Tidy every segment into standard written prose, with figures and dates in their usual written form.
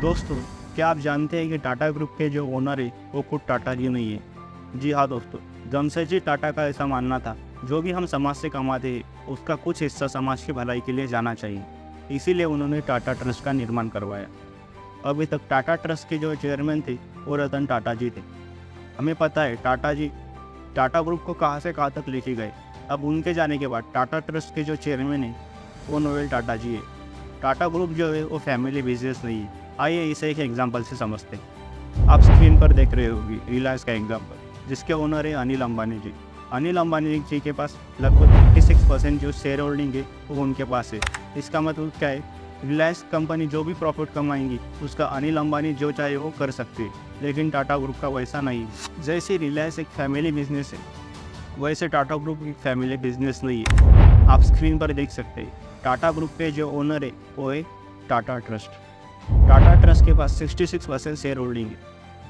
दोस्तों, क्या आप जानते हैं कि टाटा ग्रुप के जो ओनर है वो खुद टाटा जी नहीं है। जी हाँ दोस्तों, जमशेदजी टाटा का ऐसा मानना था, जो भी हम समाज से कमाते हैं उसका कुछ हिस्सा समाज की भलाई के लिए जाना चाहिए। इसीलिए उन्होंने टाटा ट्रस्ट का निर्माण करवाया। अभी तक टाटा ट्रस्ट के जो चेयरमैन थे वो रतन टाटा जी थे। हमें पता है टाटा जी टाटा ग्रुप को कहाँ से कहाँ तक लेके गए। अब उनके जाने के बाद टाटा ट्रस्ट के जो चेयरमैन है वो नोएल टाटा जी है। टाटा ग्रुप जो है वो फैमिली बिजनेस नहीं है। आइए इसे एक एग्जांपल से समझते हैं। आप स्क्रीन पर देख रहे होगी रिलायंस का एग्जांपल, जिसके ओनर है अनिल अंबानी जी। अनिल अंबानी जी के पास लगभग 56% जो शेयर होल्डिंग है वो उनके पास है। इसका मतलब क्या है, रिलायंस कंपनी जो भी प्रॉफिट कमाएंगी उसका अनिल अंबानी जो चाहे वो कर सकते हैं, लेकिन टाटा ग्रुप का वैसा नहीं है। जैसे रिलायंस एक फैमिली बिजनेस है, वैसे टाटा ग्रुप एक फैमिली बिजनेस नहीं है। आप स्क्रीन पर देख सकते हैं टाटा ग्रुप के जो ओनर है वो है टाटा ट्रस्ट। टाटा ट्रस्ट के पास 66% शेयर होल्डिंग है।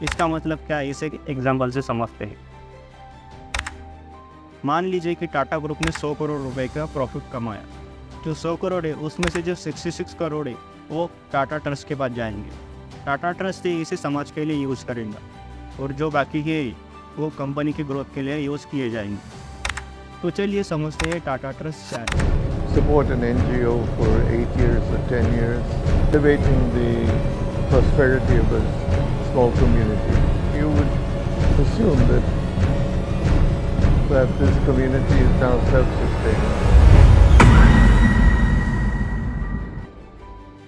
इसका मतलब क्या है, इसे एक एग्जाम्पल से समझते हैं। मान लीजिए कि टाटा ग्रुप ने 100 करोड़ रुपए का प्रॉफिट कमाया। जो 100 करोड़ है उसमें से जो 66 करोड़ है वो टाटा ट्रस्ट के पास जाएंगे। टाटा ट्रस्ट इसे समाज के लिए यूज़ करेंगे और जो बाकी के वो कंपनी की ग्रोथ के लिए यूज़ किए जाएंगे। तो चलिए समझते हैं टाटा ट्रस्ट क्या है। Support an NGO for 8 years or 10 years, elevating the prosperity of a small community. You would assume that this community is now self-sustaining.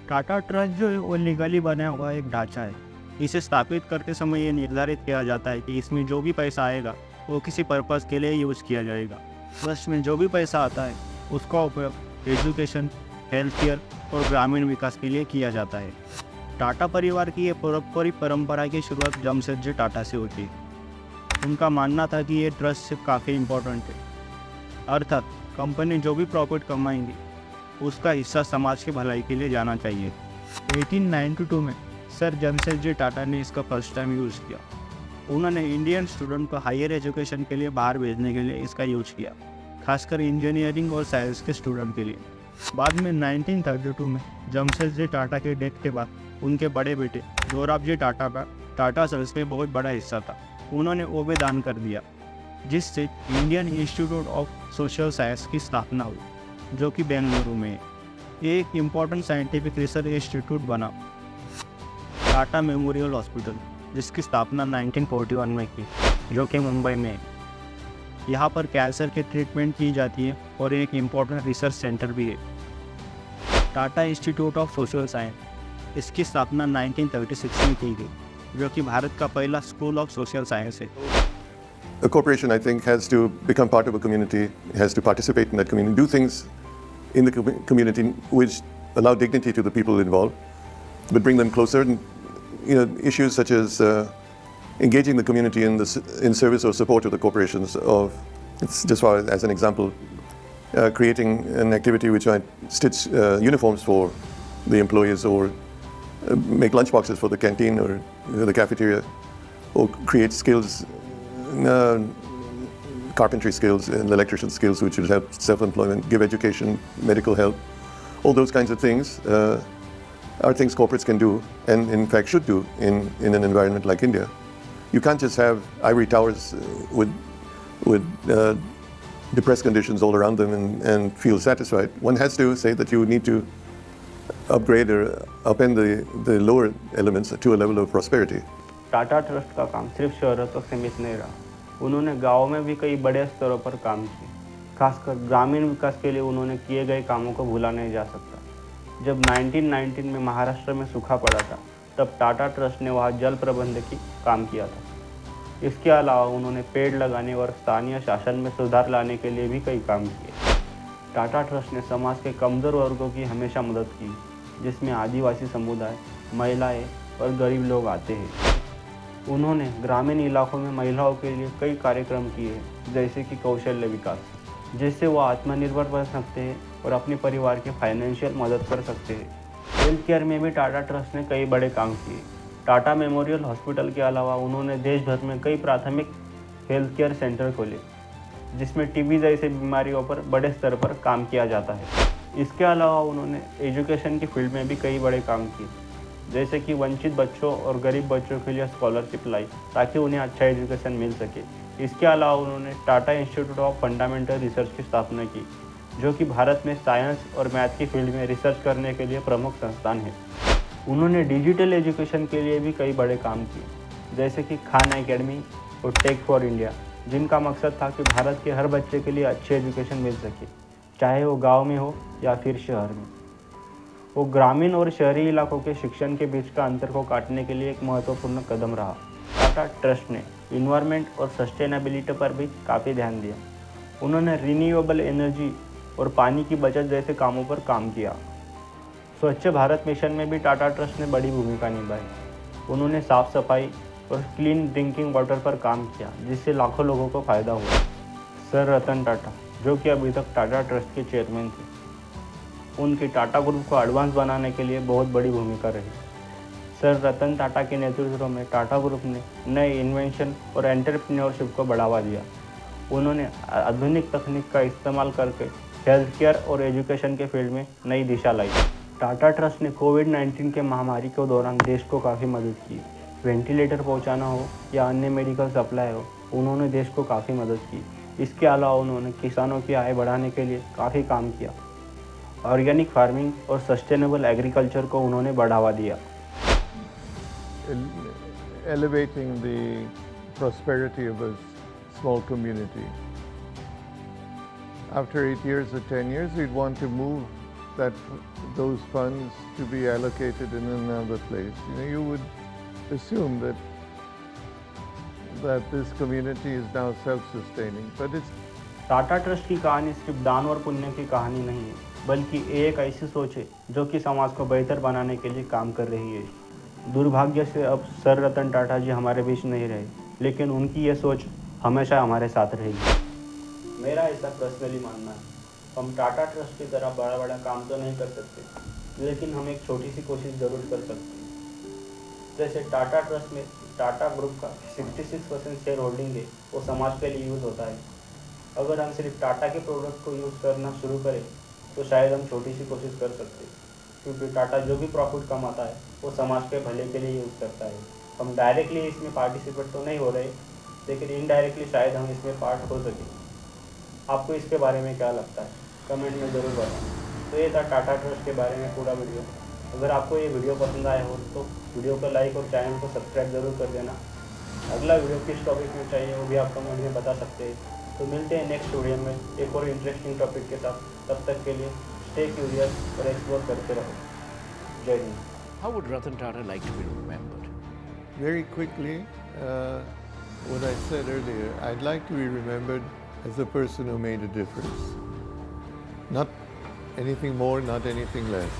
Tata trust जो है वो लीगली बना हुआ एक ढांचा है। इसे स्थापित करते समय ये निर्धारित किया जाता है कि इसमें जो भी पैसा आएगा वो किसी पर्पज़ के लिए यूज़ किया जाएगा। ट्रस्ट में जो भी पैसा आता है उसका उपयोग एजुकेशन, हेल्थ केयर और ग्रामीण विकास के लिए किया जाता है। टाटा परिवार की ये पूरी परंपरा की शुरुआत जमशेदजी टाटा से होती है। उनका मानना था कि ये ट्रस्ट सिर्फ काफ़ी इम्पोर्टेंट है, अर्थात कंपनी जो भी प्रॉफिट कमाएंगी उसका हिस्सा समाज की भलाई के लिए जाना चाहिए। 1892 में सर जमशेदजी टाटा ने इसका फर्स्ट टाइम यूज़ किया। उन्होंने इंडियन स्टूडेंट को हायर एजुकेशन के लिए बाहर भेजने के लिए इसका यूज़ किया, खासकर इंजीनियरिंग और साइंस के स्टूडेंट के लिए। बाद में 1932 में जमशेदजी टाटा के डेथ के बाद उनके बड़े बेटे जोराबजी टाटा का टाटा सन्स में बहुत बड़ा हिस्सा था। उन्होंने वो भी दान कर दिया, जिससे Indian institute of social science की स्थापना हुई, जो कि बेंगलुरु में है। ये एक इम्पॉर्टेंट साइंटिफिक रिसर्च इंस्टीट्यूट बना। टाटा मेमोरियल हॉस्पिटल, जिसकी स्थापना 1941 में की, जो कि मुंबई में है। यहाँ पर कैंसर के ट्रीटमेंट की जाती है और एक इम्पॉर्टेंट रिसर्च सेंटर भी है। Tata institute of social science, इसकी स्थापना 1936 में की गई, जो कि भारत का पहला स्कूल ऑफ सोशल साइंस है। A corporation, I think, has to become part of a community, has to participate in that community, do things in the community which allow dignity to the people involved, but bring them closer. And, issues such as engaging the community in service or support of the corporations. It's just as an example, creating an activity which might stitch uniforms for the employees, or make lunch boxes for the canteen or the cafeteria, or create skills. Carpentry skills and electrician skills which will help self-employment, give education, medical help. All those kinds of things are things corporates can do, and in fact should do in an environment like India. You can't just have ivory towers with depressed conditions all around them and feel satisfied. One has to say that you need to upgrade or upend the lower elements to a level of prosperity. Tata trust का काम सिर्फ शहरों तक सीमित नहीं रहा। उन्होंने गाँव में भी कई बड़े स्तरों पर काम किए। खासकर ग्रामीण विकास के लिए उन्होंने किए गए कामों को भूला नहीं जा सकता। जब 1919 में महाराष्ट्र में सूखा पड़ा था, तब टाटा ट्रस्ट ने वहाँ जल प्रबंधन की काम किया था। इसके अलावा उन्होंने पेड़ लगाने और स्थानीय शासन में सुधार लाने के लिए भी कई काम किए। टाटा ट्रस्ट ने समाज के कमज़ोर वर्गों की हमेशा मदद की, जिसमें आदिवासी समुदाय, महिलाएं और गरीब लोग आते हैं। उन्होंने ग्रामीण इलाकों में महिलाओं के लिए कई कार्यक्रम किए हैं, जैसे कि कौशल्य विकास, जिससे वो आत्मनिर्भर बन सकते हैं और अपने परिवार की फाइनेंशियल मदद कर सकते हैं। हेल्थ केयर में भी टाटा ट्रस्ट ने कई बड़े काम किए। टाटा मेमोरियल हॉस्पिटल के अलावा उन्होंने देश भर में कई प्राथमिक हेल्थ केयर सेंटर खोले, जिसमें टीबी जैसी बीमारियों पर बड़े स्तर पर काम किया जाता है। इसके अलावा उन्होंने एजुकेशन की फील्ड में भी कई बड़े काम किए, जैसे कि वंचित बच्चों और गरीब बच्चों के लिए स्कॉलरशिप लाई ताकि उन्हें अच्छा एजुकेशन मिल सके। इसके अलावा उन्होंने Tata institute of fundamental research की स्थापना की, जो कि भारत में साइंस और मैथ की फील्ड में रिसर्च करने के लिए प्रमुख संस्थान है। उन्होंने डिजिटल एजुकेशन के लिए भी कई बड़े काम किए, जैसे कि खान एकेडमी और टेक फॉर इंडिया, जिनका मकसद था कि भारत के हर बच्चे के लिए अच्छी एजुकेशन मिल सके, चाहे वो गांव में हो या फिर शहर में। वो ग्रामीण और शहरी इलाकों के शिक्षण के बीच का अंतर को काटने के लिए एक महत्वपूर्ण कदम रहा। टाटा ट्रस्ट ने इन्वायरमेंट और सस्टेनेबिलिटी पर भी काफ़ी ध्यान दिया। उन्होंने रिन्यूएबल एनर्जी और पानी की बचत जैसे कामों पर काम किया। स्वच्छ भारत मिशन में भी टाटा ट्रस्ट ने बड़ी भूमिका निभाई। उन्होंने साफ सफाई और क्लीन ड्रिंकिंग वाटर पर काम किया, जिससे लाखों लोगों को फ़ायदा हुआ। सर रतन टाटा, जो कि अभी तक टाटा ट्रस्ट के चेयरमैन थे, उनकी टाटा ग्रुप को एडवांस बनाने के लिए बहुत बड़ी भूमिका रही। सर रतन टाटा के नेतृत्व में टाटा ग्रुप ने नए इन्वेंशन और एंटरप्रेन्योरशिप को बढ़ावा दिया। उन्होंने आधुनिक तकनीक का इस्तेमाल करके हेल्थ केयर और एजुकेशन के फील्ड में नई दिशा लाई। टाटा ट्रस्ट ने कोविड-19 के महामारी के दौरान देश को काफ़ी मदद की। वेंटिलेटर पहुंचाना हो या अन्य मेडिकल सप्लाई हो, उन्होंने देश को काफ़ी मदद की। इसके अलावा उन्होंने किसानों की आय बढ़ाने के लिए काफ़ी काम किया। ऑर्गेनिक फार्मिंग और सस्टेनेबल एग्रीकल्चर को उन्होंने बढ़ावा दिया। Elevating the prosperity of a small community. After 8 years or 10 years, we'd want to move those funds to be allocated in another place. You would assume that this community is now self-sustaining, but it's Tata trust की कहानी सिर्फ दान और पुण्य की कहानी नहीं है, बल्कि ये एक ऐसी सोच है जो कि समाज को बेहतर बनाने के लिए काम कर रही है। दुर्भाग्य से अब सर रतन टाटा जी हमारे बीच नहीं रहे, लेकिन उनकी ये सोच हमेशा हमारे साथ रहेगी। मेरा ऐसा पर्सनली मानना है, हम टाटा ट्रस्ट की तरह बड़ा बड़ा काम तो नहीं कर सकते, लेकिन हम एक छोटी सी कोशिश ज़रूर कर सकते हैं। जैसे टाटा ट्रस्ट में टाटा ग्रुप का 66% शेयर होल्डिंग है, वो समाज के लिए यूज़ होता है। अगर हम सिर्फ टाटा के प्रोडक्ट को यूज़ करना शुरू करें तो शायद हम छोटी सी कोशिश कर सकते हैं, क्योंकि टाटा जो भी प्रॉफिट कमाता है वो समाज के भले के लिए यूज़ करता है। हम डायरेक्टली इसमें पार्टिसिपेट तो नहीं हो रहे, लेकिन इनडायरेक्टली शायद हम इसमें पार्ट हो सकें। आपको इसके बारे में क्या लगता है, कमेंट में ज़रूर बताएं। तो ये था टाटा ट्रस्ट के बारे में पूरा वीडियो। अगर आपको ये वीडियो पसंद आया हो तो वीडियो को लाइक और चैनल को सब्सक्राइब ज़रूर कर देना। अगला वीडियो किस टॉपिक में चाहिए वो भी आप कमेंट में बता सकते हैं। तो मिलते हैं नेक्स्ट वीडियो में एक और इंटरेस्टिंग टॉपिक के साथ। तब तक के लिए स्टे क्यूरियस और एक्सप्लोर करते रहो। जय Hind. How would Ratan Tata like to be remembered? very quickly, what I said earlier, I'd like to be remembered as a person who made a difference. Not anything more, not anything less.